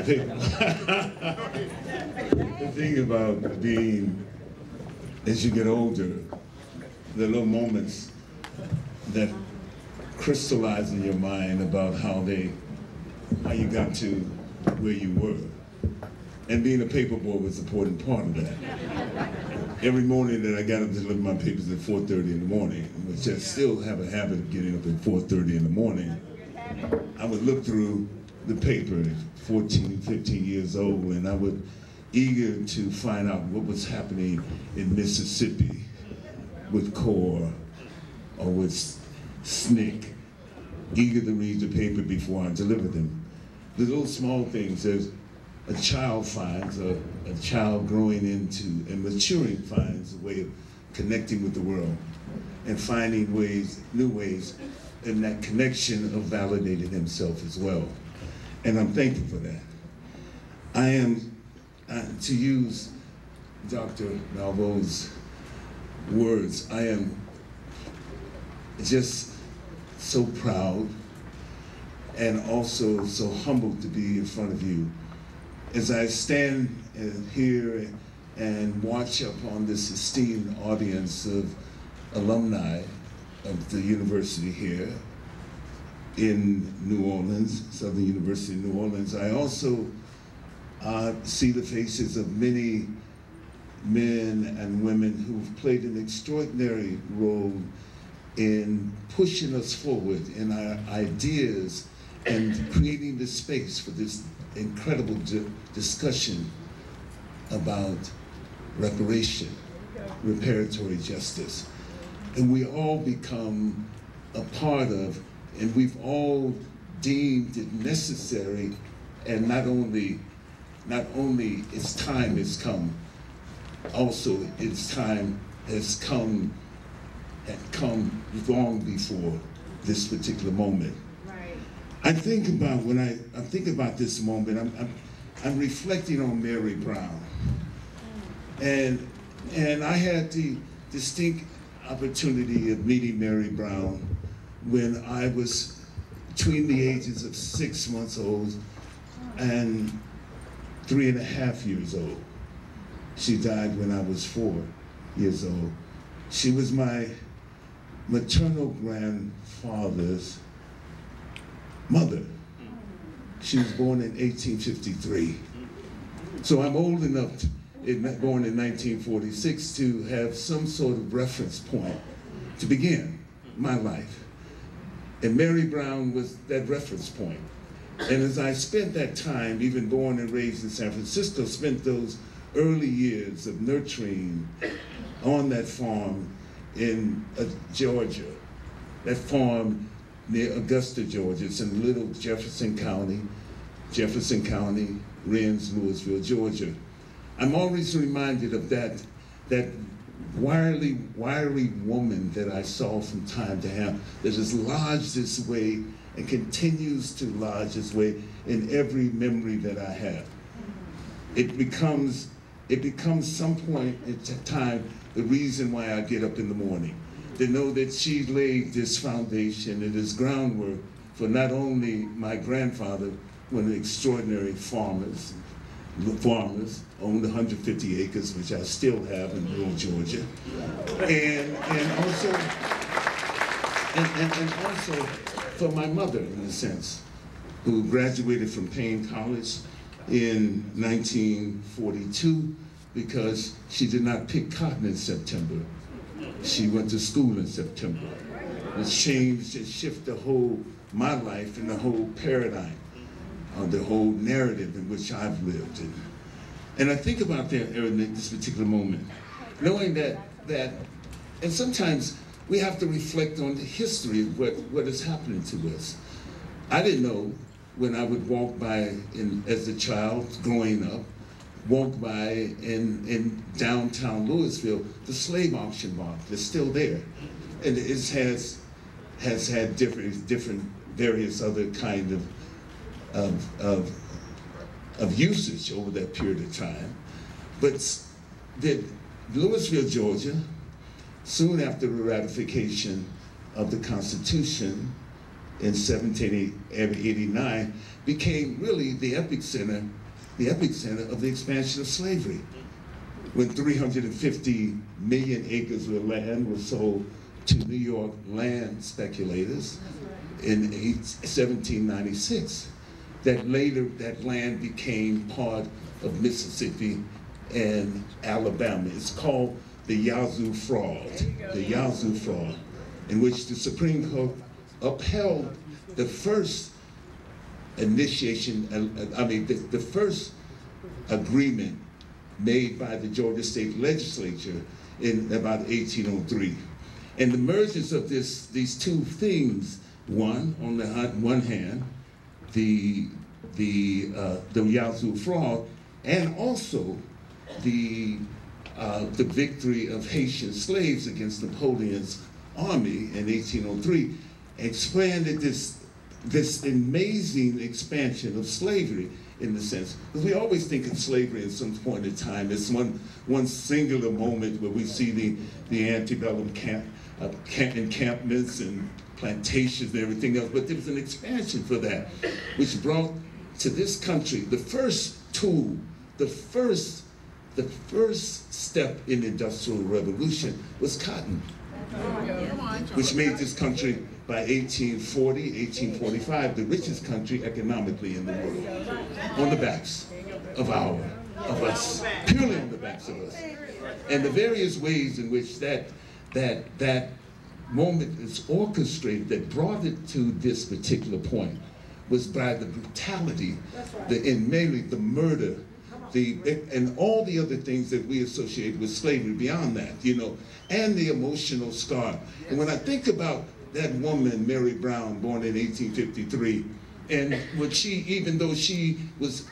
The thing about being, as you get older, the little moments that crystallize in your mind about how you got to where you were. And being a paper boy was an important part of that. Every morning that I got up to deliver my papers at 4:30 in the morning, which I still have a habit of getting up at 4:30 in the morning, I would look through the paper at 14, 15 years old, and I would eager to find out what was happening in Mississippi with CORE or with SNCC, eager to read the paper before I deliver them. The little small things that a child finds, a child growing into and maturing finds a way of connecting with the world and finding ways, new ways, and that connection of validating himself as well. And I'm thankful for that. I am, to use Dr. Malveau's words, I am just so proud and also so humbled to be in front of you. As I stand here and watch upon this esteemed audience of alumni of the university here in New Orleans, Southern University of New Orleans, I also see the faces of many men and women who've played an extraordinary role in pushing us forward in our ideas and creating the space for this incredible discussion about reparation, reparatory justice. And we all become a part of, and we've all deemed it necessary, and not only its time has come, also its time has come long before this particular moment. I think about, when I think about this moment, I'm reflecting on Mary Brown. And I had the distinct opportunity of meeting Mary Brown when I was between the ages of 6 months old and 3.5 years old. She died when I was 4 years old. She was my maternal grandfather's mother. She was born in 1853. So I'm old enough, born in 1946, to have some sort of reference point to begin my life. And Mary Brown was that reference point. And as I spent that time, even born and raised in San Francisco, spent those early years of nurturing on that farm in Georgia, that farm near Augusta, Georgia. It's in little Jefferson County, Rennes, Louisville, Georgia. I'm always reminded of that wiry woman that I saw from time to time, that has lodged this way and continues to lodge this way in every memory that I have. It becomes some point in time the reason why I get up in the morning, to know that she laid this foundation and this groundwork for not only my grandfather, one of the extraordinary farmers, owned 150 acres, which I still have in rural Georgia, and also for my mother, in a sense, who graduated from Payne College in 1942 because she did not pick cotton in September. She went to school in September. It changed and shifted my life and the whole paradigm, the whole narrative in which I've lived. And I think about that in this particular moment, knowing that, and sometimes we have to reflect on the history of what is happening to us. I didn't know when I would walk by as a child growing up, walk by in downtown Louisville, the slave auction block that's still there. And it has had various other kind of usage over that period of time. But Louisville, Georgia, soon after the ratification of the Constitution, in 1789 became really the epicenter of the expansion of slavery. When 350 million acres of land was sold to New York land speculators in 1796, that later that land became part of Mississippi and Alabama. It's called the Yazoo Fraud, in which the Supreme Court upheld the first initiation, the first agreement made by the Georgia State Legislature in about 1803. And the emergence of these two things, one, on the one hand, the Yazoo Fraud, and also the victory of Haitian slaves against Napoleon's army in 1803, expanded this amazing expansion of slavery, in the sense, because we always think of slavery at some point in time as one singular moment where we see the antebellum encampments and plantations and everything else, but there was an expansion for that, which brought to this country the first tool, the first step in the Industrial Revolution was cotton, which made this country, by 1840, 1845, the richest country economically in the world, on the backs of us, purely on the backs of us. And the various ways in which that moment is orchestrated that brought it to this particular point was by the brutality, and mainly the murder, and all the other things that we associate with slavery beyond that, and the emotional scar. And when I think about that woman, Mary Brown, born in 1853, and when even though she was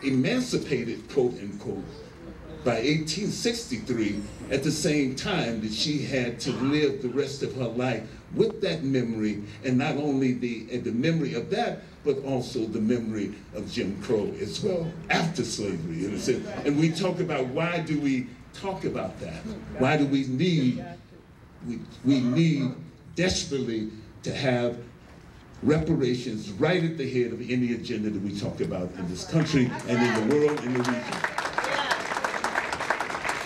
emancipated, quote unquote, by 1863, at the same time that she had to live the rest of her life with that memory, and not only the memory of that, but also the memory of Jim Crow as well, after slavery, in a sense. And we talk about, why do we talk about that? Why do we need desperately to have reparations right at the head of any agenda that we talk about in this country and in the world, in the region.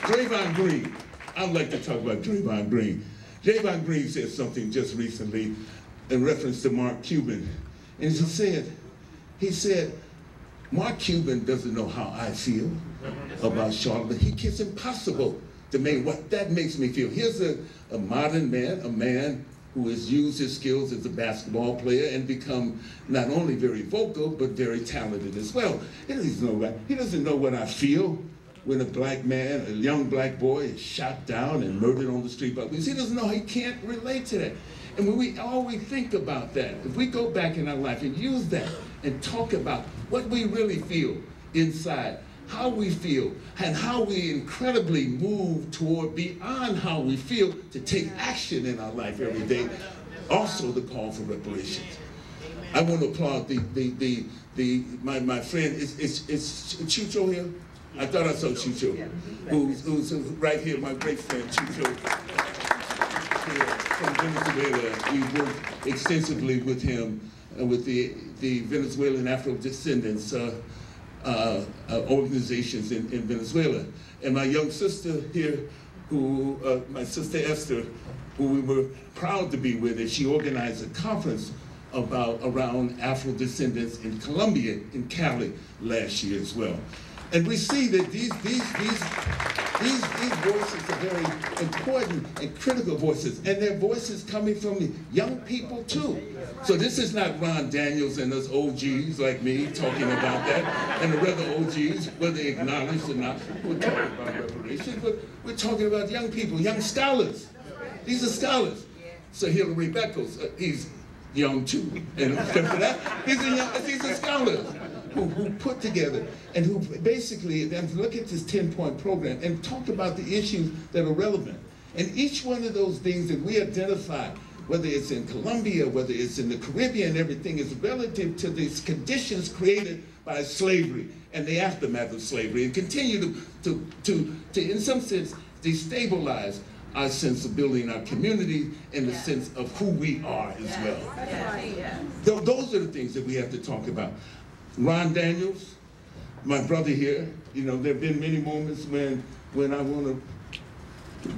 Draymond Green, I'd like to talk about Draymond Green. Draymond Green said something just recently in reference to Mark Cuban. And he said, Mark Cuban doesn't know how I feel about Charlotte. It's impossible to make what that makes me feel. Here's a modern man, a man who has used his skills as a basketball player and become not only very vocal, but very talented as well. He doesn't know what I feel when a black man, a young black boy, is shot down and murdered on the street. But he doesn't know, he can't relate to that. And when we always think about that, if we go back in our life and use that and talk about what we really feel inside, how we feel, and how we incredibly move toward beyond how we feel to take action in our life every day. Also the call for reparations. I want to applaud my friend, is Chucho here? I thought I saw Chucho, who's right here, my great friend Chucho from Venezuela. We worked extensively with him, with the Venezuelan Afro-Descendants organizations in Venezuela. And my young sister here, my sister Esther, who we were proud to be with, and she organized a conference around Afro-Descendants in Colombia, in Cali, last year as well. And we see that these voices are very important and critical voices, and they're voices coming from young people too. So this is not Ron Daniels and us OGs like me talking about that, and the other OGs, whether acknowledged or not. We're talking about reparations, but we're talking about young people, young scholars. These are scholars. So Hillary Beckles, he's young too, and these are scholars who put together and who basically then look at this 10-point program and talk about the issues that are relevant. And each one of those things that we identify, whether it's in Colombia, whether it's in the Caribbean, everything is relative to these conditions created by slavery and the aftermath of slavery, and continue to in some sense, destabilize our sense of building our community and the sense of who we are as well. Those are the things that we have to talk about. Ron Daniels, my brother here, you know, there have been many moments when I want to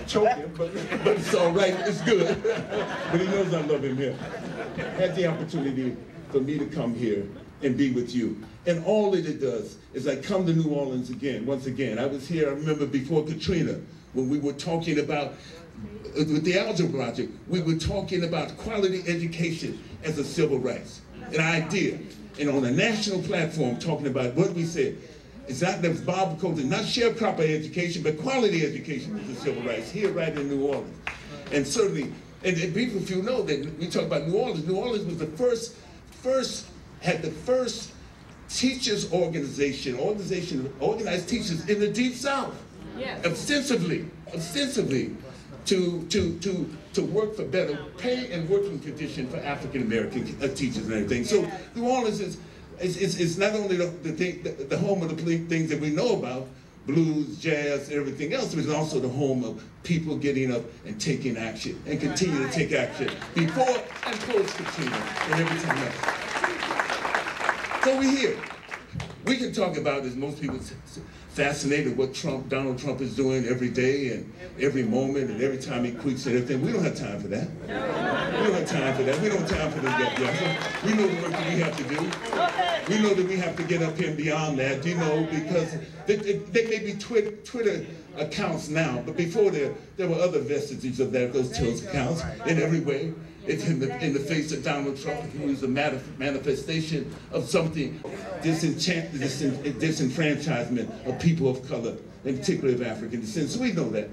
choke him, but it's all right, it's good. But he knows I love him here. Had the opportunity for me to come here and be with you. And all that it does is I come to New Orleans again, once again. I was here, I remember before Katrina, when we were talking about, with the Algebra Project, we were talking about quality education as a civil rights, an idea. And on a national platform talking about what we said, it's not that Bob Coulter, not sharecropper education, but quality education is a civil rights here right in New Orleans. And certainly, and people, if you know that we talk about New Orleans was the first had the first teachers organization organized teachers in the Deep South, ostensibly to work for better pay and working conditions for African American teachers and everything. So New Orleans is not only the home of the things that we know about, blues, jazz, everything else, but it's also the home of people getting up and taking action and continue to take action before and post Katrina and everything else. So we're here. We can talk about, as most people fascinated what Donald Trump is doing every day and every moment and every time he tweets and everything. We don't have time for that. We don't have time for that. We don't have time for this. We know the work that we have to do. We know that we have to get up here and beyond that, you know, because they may be Twitter accounts now, but before there were other vestiges of that, those accounts in every way. It's in the face of Donald Trump, who is a manifestation of something, disenfranchisement of people of color, and particularly of African descent. So we know that.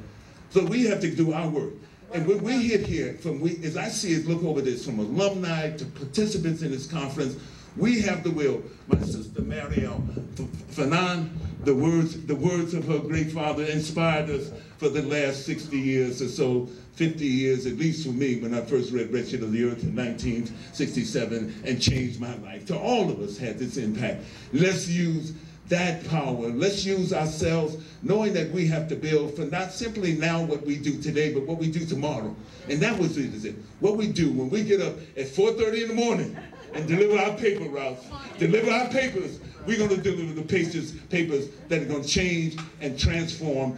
So we have to do our work. And when we hit here, as I see it, look over this, from alumni to participants in this conference, we have the will. My sister Marielle Fanon, the words of her great father inspired us for the last 60 years or so, 50 years, at least for me, when I first read Wretched of the Earth in 1967 and changed my life. To all of us had this impact. Let's use that power. Let's use ourselves, knowing that we have to build for not simply now what we do today, but what we do tomorrow. And that was it. What we do when we get up at 4:30 in the morning and deliver our paper routes, deliver our papers, we're going to deliver the papers that are going to change and transform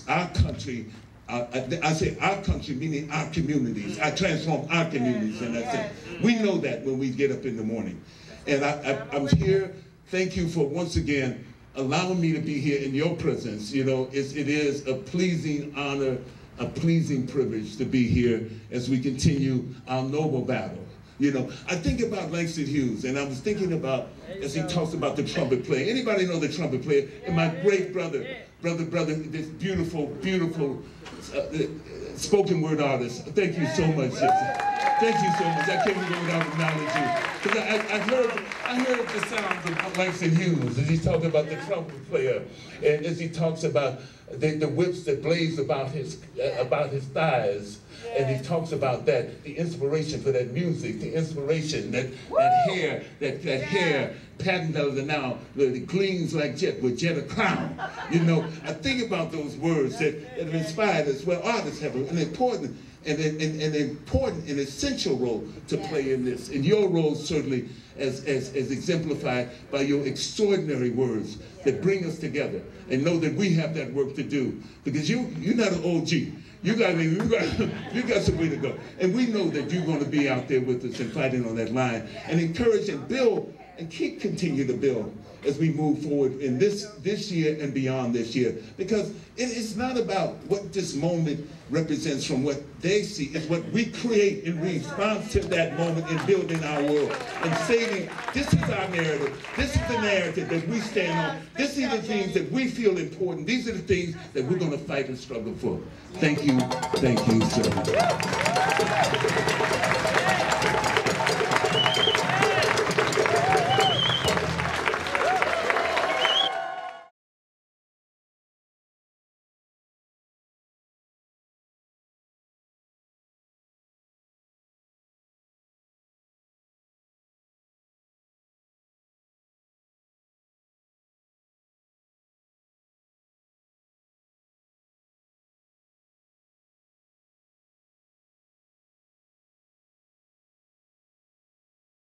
our country. I say our country, meaning our communities. I transform our communities, and that's it. We know that when we get up in the morning. And I'm here. Thank you for once again allowing me to be here in your presence. You know, it is a pleasing honor, a pleasing privilege to be here as we continue our noble battle. You know, I think about Langston Hughes, and I was thinking about, as he talks about the trumpet player. Anybody know the trumpet player? And my great brother, this beautiful spoken word artist. Thank you so much, sister. Thank you so much. I can't go without acknowledging you. Because I heard the sounds of Langston Hughes as he talked about the trumpet player, and as he talks about the whips that blaze about his thighs. And he talks about that, the inspiration for that music, the inspiration, that hair patterned out of the now, that gleams like jet with jet a crown. You know, I think about those words that have inspired us. Well, artists have an important and essential role to play in this. And your role certainly as exemplified by your extraordinary words that bring us together and know that we have that work to do. Because you're not an OG. You got some way to go. And we know that you're going to be out there with us and fighting on that line and encourage and build and continue to build as we move forward in this year and beyond this year. Because it's not about what this moment represents from what they see. It's what we create in response to that moment in building our world and saying, this is our narrative. This is the narrative that we stand on. These are the things that we feel important. These are the things that we're going to fight and struggle for. Thank you. Thank you, sir.